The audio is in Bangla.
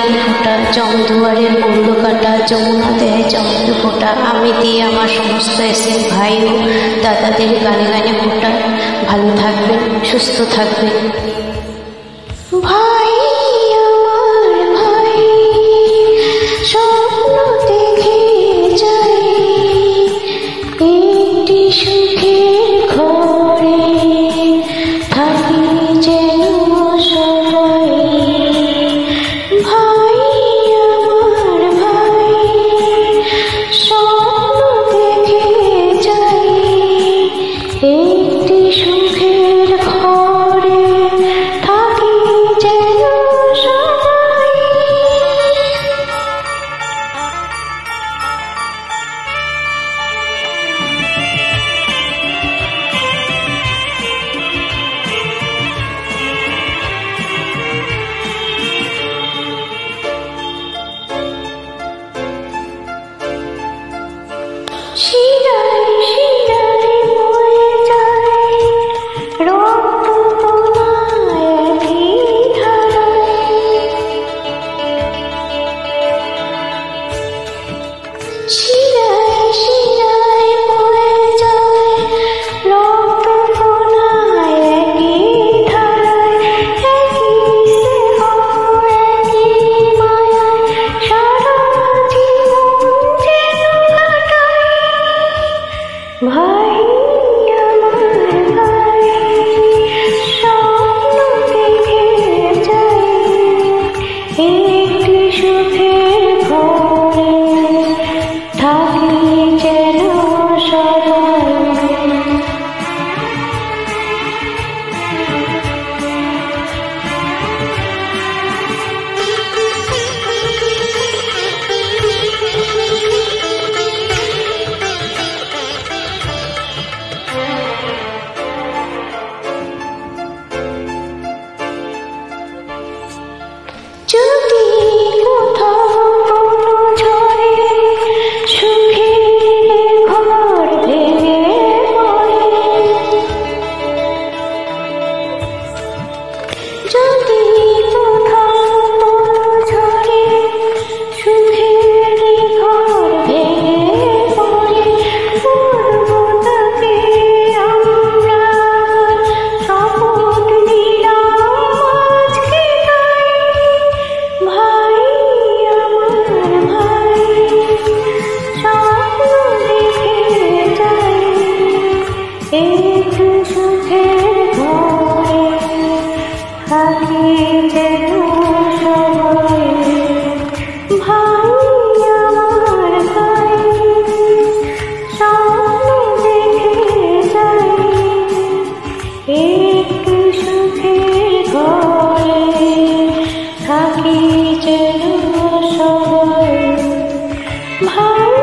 প্রাণ ফোটা, জমদুয়ারে পড়ল কাটা, যমুনা দেহে চন্দ্র ফোটা। আমি দিয়ে আমার সমস্ত এসে ভাই ও দাদাদের গানে গানে ফোটা। ভালো থাকবেন, সুস্থ থাকবেন। ভাই আমার ভাই, স্বপ্ন দেখে যাই একটি সুখের ঘরে, থাকি যেন সবাই। ভাই আমার ভাই, স্বপ্ন দেখে যাই একটি সুখের ঘরে, থাকি যেন সবাই। শিরায় শিরায় বয়ে যায় রক্ত কোনায় একই ধারায়। শিরায় শিরায় বয়ে যায় রক্ত কোনায় একই ধারায়। একই স্নেহ একই মায়ায় সারা জীবন যেন কাটাই। ভাই আমার ভাই, স্বপ্ন দেখে যাই একটি সুখের ঘরে, থাকি যেন সবাই। যদি কোথাও কোনো ঝড়ে সুখের ঘর ভেঙে পড়ে, যদি কোথাও কোনো ঝড়ে সুখের ঘর ভেঙে পড়ে, পড়বো তাকে আমরা শপথ নিলাম আজকে তাই। ভাই আমার ভাই, স্বপ্ন দেখে যাই একটু সুখের ঘরে, থাকি যেন সবাই। ভাই আমার ভাই, স্বপ্ন দেখে যাই একটু সুখের ঘরে, থাকি যেন সবাই। ভাই